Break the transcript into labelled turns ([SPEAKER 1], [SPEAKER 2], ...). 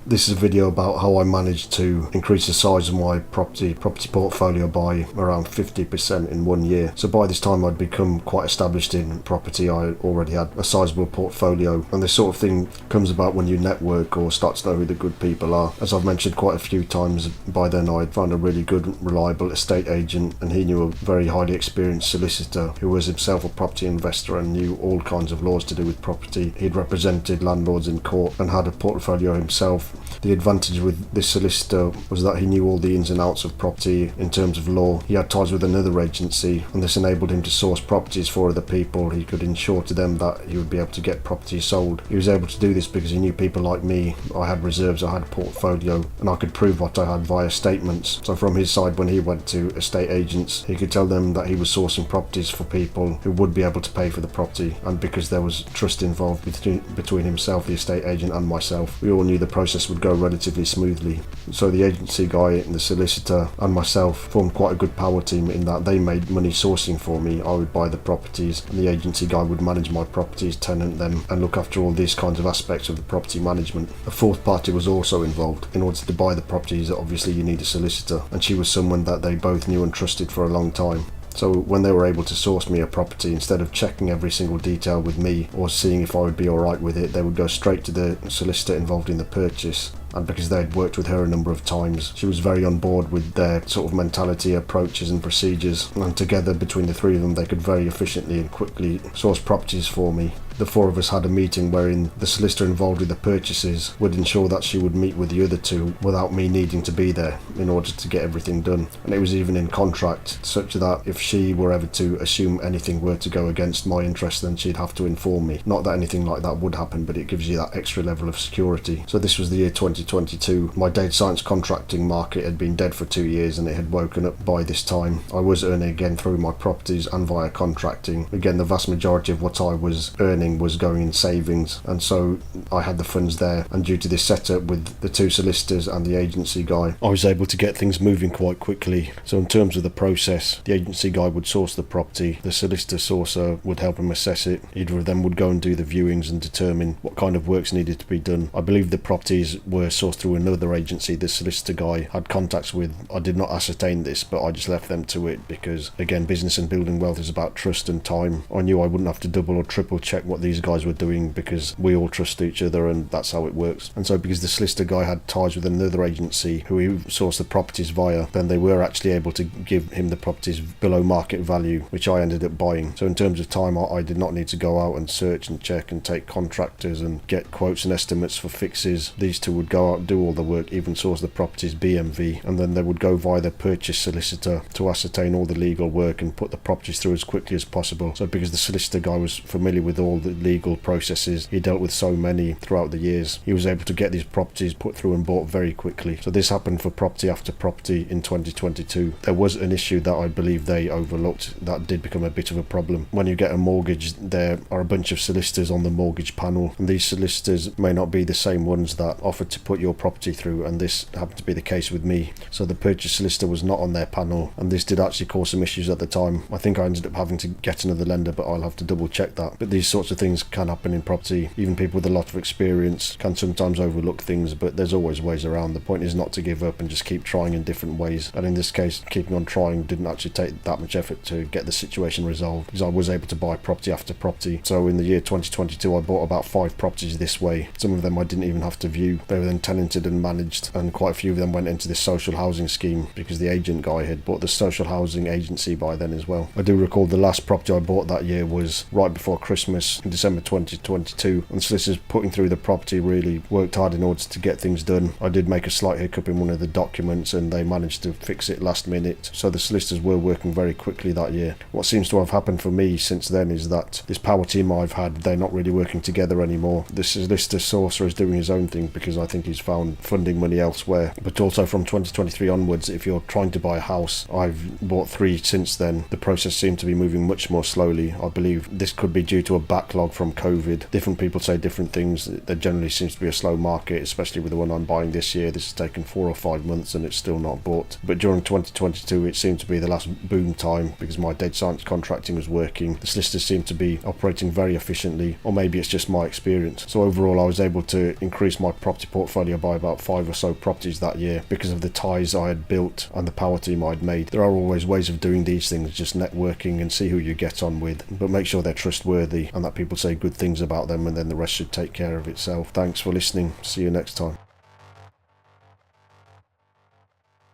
[SPEAKER 1] This is a video about how I managed to increase the size of my property portfolio by around 50% in 1 year. So by this time I'd become quite established in property. I already had a sizable portfolio, and this sort of thing comes about when you network or start to know who the good people are. As I've mentioned quite a few times, by then I'd found a really good, reliable estate agent, and he knew a very highly experienced solicitor who was himself a property investor and knew all kinds of laws to do with property. He'd represented landlords in court and had a portfolio himself. The advantage with this solicitor was that he knew all the ins and outs of property in terms of law. He had ties with another agency, and this enabled him to source properties for other people. He could ensure to them that he would be able to get properties sold. He was able to do this because he knew people like me. I had reserves, I had a portfolio, and I could prove what I had via statements. So from his side, when he went to estate agents, he could tell them that he was sourcing properties for people who would be able to pay for the property, and because there was trust involved between himself, the estate agent, and myself, we all knew the process would go relatively smoothly. So the agency guy and the solicitor and myself formed quite a good power team in that they made money sourcing for me. I would buy the properties and the agency guy would manage my properties, tenant them, and look after all these kinds of aspects of the property management. A fourth party was also involved. In order to buy the properties, obviously you need a solicitor, and she was someone that they both knew and trusted for a long time. So when they were able to source me a property, instead of checking every single detail with me or seeing if I would be alright with it, they would go straight to the solicitor involved in the purchase. And because they had worked with her a number of times, she was very on board with their sort of mentality, approaches and procedures, and together between the three of them they could very efficiently and quickly source properties for me. The four of us had a meeting wherein the solicitor involved with the purchases would ensure that she would meet with the other two without me needing to be there in order to get everything done. And it was even in contract, such that if she were ever to assume anything were to go against my interest, then she'd have to inform me. Not that anything like that would happen, but it gives you that extra level of security. So this was the year 2022. My data science contracting market had been dead for 2 years and it had woken up by this time. I was earning again through my properties and via contracting. Again, the vast majority of what I was earning was going in savings, and so I had the funds there, and due to this setup with the two solicitors and the agency guy, I was able to get things moving quite quickly. So in terms of the process, the agency guy would source the property, the solicitor sourcer would help him assess it, either of them would go and do the viewings and determine what kind of works needed to be done. I believe the properties were sourced through another agency the solicitor guy had contacts with. I did not ascertain this, but I just left them to it because, again, business and building wealth is about trust and time. I knew I wouldn't have to double or triple check what these guys were doing because we all trust each other and that's how it works. And so because the solicitor guy had ties with another agency who he sourced the properties via, then they were actually able to give him the properties below market value, which I ended up buying. So in terms of time, I did not need to go out and search and check and take contractors and get quotes and estimates for fixes. These two would go out and do all the work, even source the properties BMV, and then they would go via the purchase solicitor to ascertain all the legal work and put the properties through as quickly as possible. So because the solicitor guy was familiar with all the legal processes, he dealt with so many throughout the years, he was able to get these properties put through and bought very quickly. So this happened for property after property in 2022. There was an issue that I believe they overlooked that did become a bit of a problem. When you get a mortgage, there are a bunch of solicitors on the mortgage panel, and these solicitors may not be the same ones that offered to put your property through, and this happened to be the case with me. So the purchase solicitor was not on their panel, and this did actually cause some issues at the time. I think I ended up having to get another lender, but I'll have to double check that. But these sorts of things can happen in property. Even people with a lot of experience can sometimes overlook things, but there's always ways around. The point is not to give up and just keep trying in different ways, and in this case keeping on trying didn't actually take that much effort to get the situation resolved, because I was able to buy property after property. So in the year 2022 I bought about 5 properties this way. Some of them I didn't even have to view, they were then tenanted and managed, and quite a few of them went into this social housing scheme because the agent guy had bought the social housing agency by then as well. I do recall the last property I bought that year was right before Christmas in December 2022, and solicitors putting through the property really worked hard in order to get things done. I did make a slight hiccup in one of the documents and they managed to fix it last minute, so the solicitors were working very quickly that year. What seems to have happened for me since then is that this power team I've had, they're not really working together anymore. The solicitor sourcer is doing his own thing because I think he's found funding money elsewhere. But also from 2023 onwards, if you're trying to buy a house, I've bought 3 since then, the process seemed to be moving much more slowly. I believe this could be due to a backlog backlog from COVID. Different people say different things. There generally seems to be a slow market, especially with the one I'm buying this year. This has taken 4 or 5 months and it's still not bought. But during 2022, it seemed to be the last boom time because my data science contracting was working. The solicitors seemed to be operating very efficiently, or maybe it's just my experience. So overall, I was able to increase my property portfolio by about 5 or so properties that year because of the ties I had built and the power team I'd made. There are always ways of doing these things, just networking and see who you get on with, but make sure they're trustworthy and that people say good things about them, and then the rest should take care of itself. Thanks for listening. See you next time.